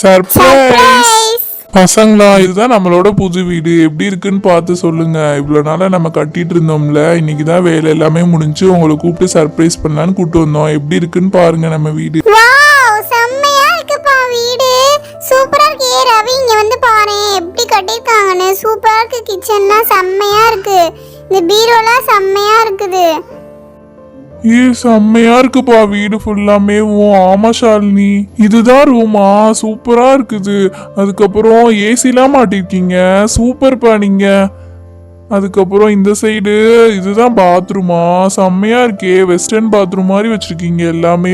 Surprise பசங்களா, இதுதான் நம்மளோட புது வீடு. எப்படி இருக்குன்னு பார்த்து சொல்லுங்க. இவ்வளோ நாளா நம்ம கட்டிட்டு இருந்தோம்ல, இன்னைக்கு தான் வேலை எல்லாமே முடிஞ்சு உங்களை கூப்பிட்டு சர்ப்ரைஸ் பண்ணலான்னு கூப்பிட்டு வந்தோம். எப்படி இருக்குன்னு பாருங்க நம்ம வீடு. வாவ், செம்மையா இருக்குப்பா வீடு. சூப்பரா இருக்கு. ரவி, இங்க வந்து பாரு எப்படி கட்டிருக்காங்கன்னு. சூப்பரா இருக்கு. கிச்சன்லாம் செம்மையா இருக்கு. இந்த பீரோலாம் செம்மையா இருக்குது. செம்மையா இருக்குப்பா வீடு ஃபுல்லாமே. ஆமா ஷாலினி, இதுதான் ரூமா. சூப்பரா இருக்குது. அதுக்கப்புறம் ஏசிலாம் மாட்டிருக்கீங்க. சூப்பர்ப்பா நீங்க. அதுக்கப்புறம் இந்த சைடு இதுதான் பாத்ரூமா. செம்மையா இருக்கே. வெஸ்டர்ன் பாத்ரூம் மாதிரி வச்சிருக்கீங்க எல்லாமே.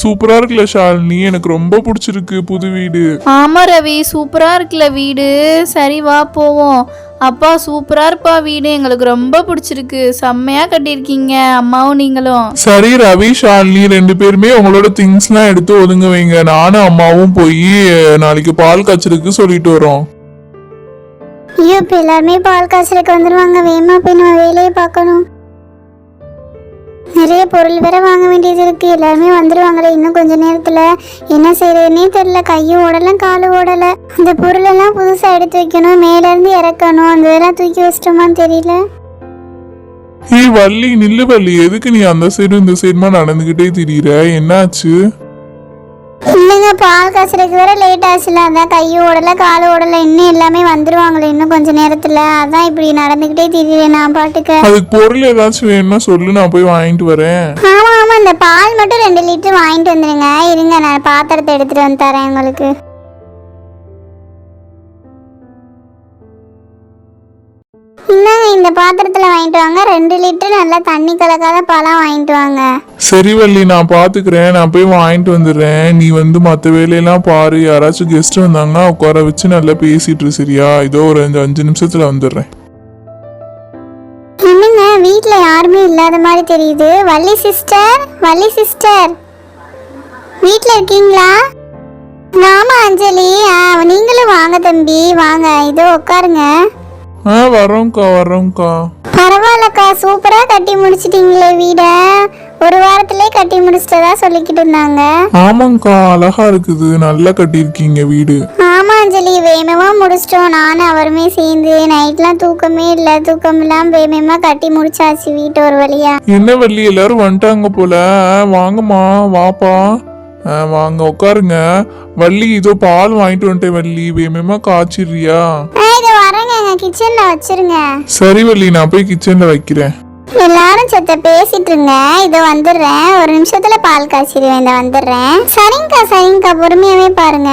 சூப்பரா இருக்குல்ல ஷாலினி, எனக்கு ரொம்ப பிடிச்சிருக்கு புது வீடு. ஆமா ரவி, சூப்பரா இருக்குல்ல வீடு. சரி வா போவோம். அப்பா சூப்பரா இருப்பா வீடு, எங்களுக்கு ரொம்ப பிடிச்சிருக்கு. செம்மையா கட்டியிருக்கீங்க அம்மாவும் நீங்களும். சரி ரவி, ஷாலினி ரெண்டு பேருமே உங்களோட திங்ஸ்லாம் எடுத்து ஒதுங்க வைங்க. நானும் அம்மாவும் போய் நாளைக்கு பால் காய்ச்சலுக்கு சொல்லிட்டு வரோம். ஐயோ, இப்போ எல்லாருமே பால் காய்ச்சலுக்கு வந்துடுவாங்க. வேகமா போய் நான் வேலையை பார்க்கணும். நிறைய பொருள் வேற வாங்க வேண்டியது இருக்கு. எல்லாருமே வந்துடுவாங்களே இன்னும் கொஞ்ச நேரத்துல. என்ன செய்யறதுன்னே தெரியல. கையும் ஓடல காலும் ஓடல. அந்த பொருளெல்லாம் புதுசா எடுத்து வைக்கணும். மேல இருந்து இறக்கணும். அந்த இதெல்லாம் தூக்கி வச்சிட்டோமான்னு தெரியல. வள்ளி நில்லு வள்ளி, எதுக்கு நீ அந்த சைடும் இந்த சைடுமா நடந்துகிட்டே திரியிற? என்னாச்சு? இல்லைங்க, பால் காய்ச்சலுக்கு வேற லேட் ஆச்சுல. அதான் கையும் ஓடல காலும் ஓடல. இன்னும் எல்லாமே வந்துருவாங்களே இன்னும் கொஞ்ச நேரத்துல. அதான் இப்படி நடந்துகிட்டே திரியிறேன் நான் பாட்டுக்க. அதுக்கு பொருள் ஏதாச்சும் வேணும்னா சொல்லு, நான் போய் வாங்கிட்டு வரேன். ஆமா ஆமா, இந்த பால் மட்டும் 2 லிட்டர் வாங்கிட்டு வந்துருங்க. இருங்க, நான் பாத்திரத்தை எடுத்துட்டு வந்து தரேன் உங்களுக்கு. இன்னும் இந்த பாத்திரத்துல வாங்கிட்டு வாங்க. 2 லிட்டர் நல்லா தண்ணி கலக்காத பாலா வாங்கிட்டு வாங்க. சரி வள்ளி, நான் பாத்துக்கிறேன். நான் போய் வாங்கிட்டு வந்துடுறேன். நீ வந்து மற்ற வேலையெல்லாம் பாரு. யாராச்சும் கெஸ்ட் வந்தாங்கன்னா உட்கார வச்சு நல்லா பேசிட்டு சரியா? இதோ ஒரு 5 நிமிஷத்துல வந்துடுறேன். என்னங்க, வீட்ல யாருமே இல்லாத மாதிரி தெரியுது. வள்ளி சிஸ்டர், வள்ளி சிஸ்டர் வீட்ல இருக்கீங்களா? ஆமா அஞ்சலி. நீங்களும் வாங்க தம்பி, வாங்க. இதோ உட்காருங்க. வரோம்க்கா. பரவாயில்லக்கா, சூப்பரா கட்டி முடிச்சிட்டீங்களே வீட. ஒரு வாரத்திலே கட்டி முடிச்சிட்டதா சொல்லிக்கிட்டு இருந்தாங்க. ஆமாங்கக்கா, அழகா இருக்குது. நல்லா கட்டியிருக்கீங்க வீடு. ஆமா அஞ்சலி, வேகமா முடிச்சிட்டோம். நானும் அவருமே சேர்ந்து. நைட்லாம் தூக்கமே இல்லை. தூக்கம் இல்லாம வேகமா கட்டி முடிச்சாச்சு வீட்டு ஒரு வழியா. என்ன வள்ளி, எல்லாரும் வந்துட்டாங்க போல. வாங்கம்மா, வாப்பா. வாங்க உட்காருங்க. வள்ளி, இதோ பால் வாங்கிட்டு வந்துட்டேன். வள்ளி, வேகமா காய்ச்சிடுறியா? இது வரேங்க, கிச்சன்ல வச்சிருங்க. சரி வள்ளி, நான் போய் கிச்சன்ல வைக்கிறேன். எல்லாரும் செத்த பேசிட்டு இருங்க. இதோ வந்துடுறேன். ஒரு நிமிஷத்துல பால் காய்ச்சிடுவேன். இந்த வந்துடுறேன். சரிங்கக்கா பொறுமையாவே பாருங்க.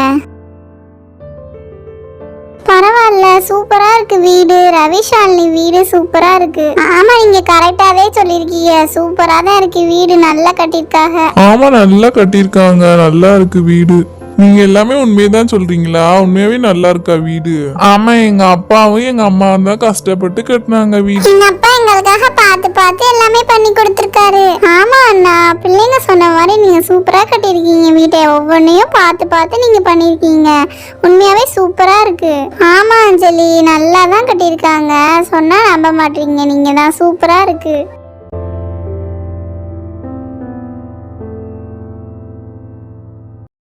பரவாயில்ல, சூப்பரா இருக்கு வீடு. ரவிஷாலினி வீடு சூப்பரா இருக்கு. ஆமா, நீங்க கரெக்டாவே சொல்லிருக்கீங்க. சூப்பரா தான் இருக்கு வீடு. நல்லா கட்டிருக்காங்க. ஆமா, நல்லா கட்டியிருக்காங்க. நல்லா இருக்கு வீடு. நீங்க எல்லாமே உண்மையதான் சொல்றீங்களா? உண்மையாவே நல்லா இருக்கா வீடு? ஆமா, எங்க அப்பாவும் எங்க அம்மாவும் தான் கஷ்டப்பட்டு கட்டினாங்க வீடு. எங்க அப்பா எங்களுக்காக பார்த்து எல்லாமே பண்ணி கொடுத்துருக்காரு. ஆமா அண்ணா, பிள்ளைங்க சொன்ன மாதிரி நீங்க சூப்பரா கட்டிருக்கீங்க வீட்டை. ஒவ்வொன்றையும் பார்த்து நீங்க பண்ணிருக்கீங்க. உண்மையாவே சூப்பரா இருக்கு. ஆமா அஞ்சலி, நல்லா தான் கட்டியிருக்காங்க. சொன்னா நம்ப மாட்டீங்க. நீங்க தான் சூப்பரா இருக்கு.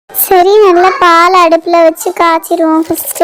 சரி, நல்ல பால் அடுப்புல வச்சு காய்ச்சிருவோம் ஃபர்ஸ்ட்.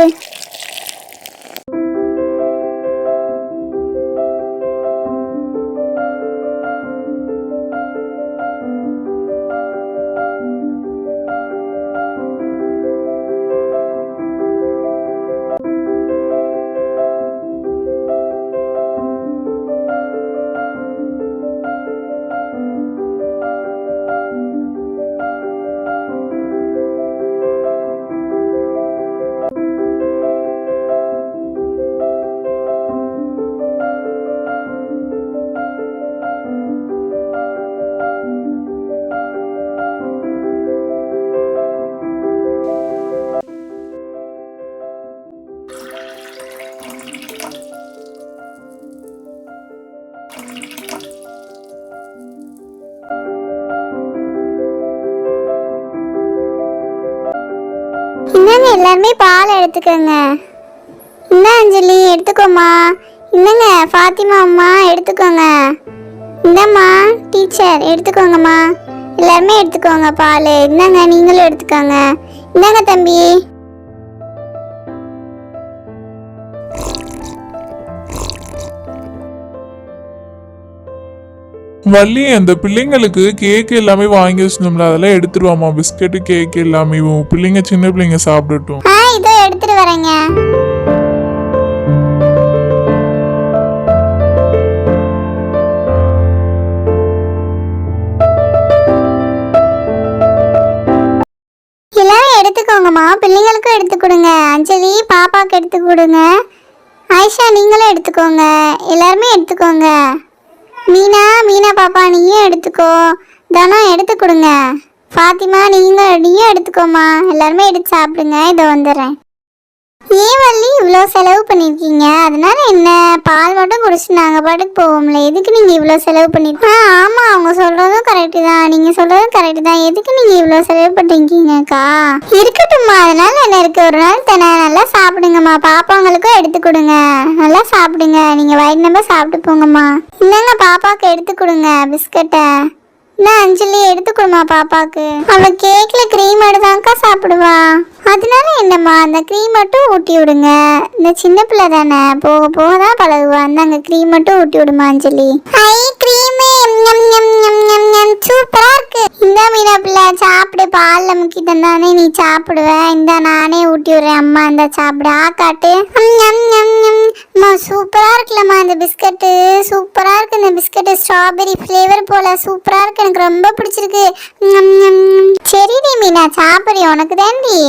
இன்னங்க எல்லாருமே பால் எடுத்துக்கோங்க. என்ன அஞ்சலி, எடுத்துக்கோமா. இன்னங்க ஃபாத்திமா அம்மா எடுத்துக்கோங்க. இந்தம்மா டீச்சர் எடுத்துக்கோங்கம்மா. எல்லாருமே எடுத்துக்கோங்க பால். என்னங்க நீங்களும் எடுத்துக்கோங்க. இந்தாங்க தம்பி. வள்ளி, அந்த பிள்ளைங்களுக்கு கேக் எல்லாமே வாங்கி வச்சிருந்தோம்ல, அதெல்லாம் எடுத்துருவாமா. பிஸ்கட்டு கேக் எல்லாமே பிள்ளைங்க, சின்ன பிள்ளைங்க சாப்பிடட்டும். இதோ எடுத்துட்டு வரேங்க. எல்லாரும் எடுத்துக்கோங்கம்மா. பிள்ளைங்களுக்கும் எடுத்து கொடுங்க. அஞ்சலி பாப்பாவுக்கு எடுத்து கொடுங்க. ஆயிஷா நீங்களும் எடுத்துக்கோங்க. எல்லாருமே எடுத்துக்கோங்க. மீனா பாப்பா நீயும் எடுத்துக்கோ. தனம் எடுத்து கொடுங்க. ஃபாத்திமா நீயும் எடுத்துக்கோமா. எல்லாருமே எடுத்து சாப்பிடுங்க. இதோ வந்துடுறேன். ஏன் வள்ளி இவ்வளோ செலவு பண்ணியிருக்கீங்க? அதனால என்ன, பால் மட்டும் குடிச்சு நாங்கள் பாட்டுக்கு போவோம்ல, எதுக்கு நீங்கள் இவ்வளோ செலவு பண்ணிருக்கீங்க? ஆமாம், அவங்க சொல்கிறதும் கரெக்டு தான், நீங்கள் சொல்கிறதும் கரெக்டு தான். எதுக்கு நீங்கள் இவ்வளோ செலவு பண்ணிருக்கீங்கக்கா? இருக்கட்டும்மா, அதனால என்ன இருக்குது, ஒரு நாள் தானே. நல்லா சாப்பிடுங்கம்மா. பாப்பாங்களுக்கும் எடுத்து கொடுங்க. நல்லா சாப்பிடுங்க. நீங்கள் வயிறு நம்ப சாப்பிட்டு போங்கம்மா. இல்லைங்க, பாப்பாவுக்கு எடுத்து கொடுங்க பிஸ்கட்டை. நான் அஞ்சலி எடுத்து கொடுமா பாப்பாக்கு. அவ கேக்ல க்ரீம் எடுத்தாக்கா சாப்பிடுவா. அதனால என்னம்மா, அந்த க்ரீம் மட்டும் ஊட்டி விடுங்க. இந்த சின்ன பிள்ளை தானே, போக போக தான் பழகுவா. அந்த க்ரீம் மட்டும் ஊட்டி விடுமா அஞ்சலி. ஐ க்ரீம் சூப்பரா இருக்கு. இந்த மீனா பிள்ளை சாப்பிடு. பால்ல முக்கி தந்தானே நீ சாப்பிடுவ. இந்த நானே ஊட்டி விடுறேன். அம்மா இந்த சாப்பிடு. காட்டு. சூப்பரா இருக்குல்லம்மா இந்த பிஸ்கட்டு. சூப்பரா இருக்கு இந்த பிஸ்கட்டு. ஸ்ட்ராபெரி ஃப்ளேவர் போல சூப்பரா இருக்கு. எனக்கு ரொம்ப பிடிச்சிருக்கு. சரிடி மீனா, சாப்பிடு. உனக்கு தாண்டி.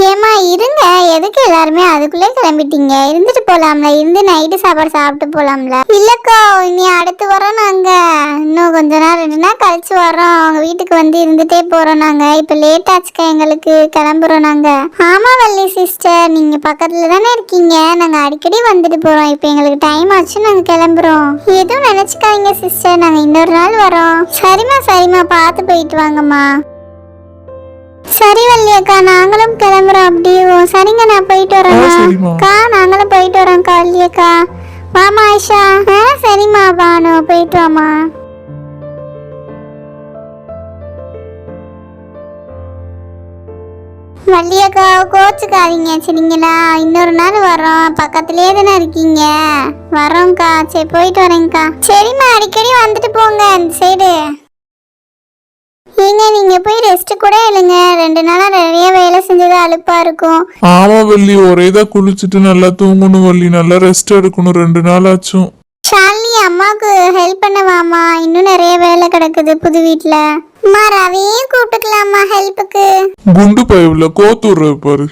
ஏமா இருங்க, எதுக்கு எல்லாருமே அதுக்குள்ளே கிளம்பிட்டீங்க? இருந்துட்டு போலாம்ல, இருந்து நைட்டு சாப்பாடு சாப்பிட்டு போலாம்ல. இல்லக்கா, இனி அடுத்து வரோம் நாங்க. இன்னும் கொஞ்ச நாள் 2 நாள் கழிச்சு வரோம். அவங்க வீட்டுக்கு வந்து இருந்துட்டே போறோம் நாங்க. இப்ப லேட் ஆச்சுக்கா, எங்களுக்கு கிளம்புறோம் நாங்க. ஆமா வள்ளி சிஸ்டர், நீங்க பக்கத்துல தானே இருக்கீங்க. நாங்க அடிக்கடி வந்துட்டு போறோம். இப்ப எங்களுக்கு டைம் ஆச்சு, நாங்க கிளம்புறோம். எதுவும் நினைச்சுக்காதீங்க சிஸ்டர், நாங்க இன்னொரு நாள் வரோம். சரிம்மா பார்த்து போயிட்டு வாங்கம்மா. சரி வள்ளி அக்கா, நாங்களும் கிளம்புறோம். அப்படியே சரிங்க, நான் போயிட்டு வரேன்க்கா. நாங்களும் போயிட்டு வரோம்க்கா. வள்ளி அக்கா வாமா. ஆயிஷா சரிம்மா, பானு போயிட்டு வாமா. வள்ளி அக்கா கோச்சுக்காதீங்க சரிங்களா? இன்னொரு நாள் வரோம். பக்கத்துலேயே தானே இருக்கீங்க. வரோம்க்கா. சரி போயிட்டு வரேங்க்கா. சரிம்மா, அடிக்கடி வந்துட்டு போங்க அந்த சைடு. ஏங்க, நீங்க போய் ரெஸ்ட் கூட இல்லைங்க. 2 நாளா நிறைய வேலை செஞ்சது அலுப்பா இருக்கும். ஆமா வள்ளி, ஒரேதான் குளிச்சுட்டு நல்லா தூங்கணும் வள்ளி. நல்லா ரெஸ்ட் எடுக்கணும். 2 நாள் ஆச்சும். ஷாலினி அம்மாவுக்கு ஹெல்ப் பண்ணவாமா? இன்னும் நிறைய வேலை கிடக்குது புது வீட்டுல. அம்மா ரவியும் கூப்பிட்டுக்கலாமா ஹெல்ப்புக்கு? குண்டு பயவுல கோத்துடுற பாரு.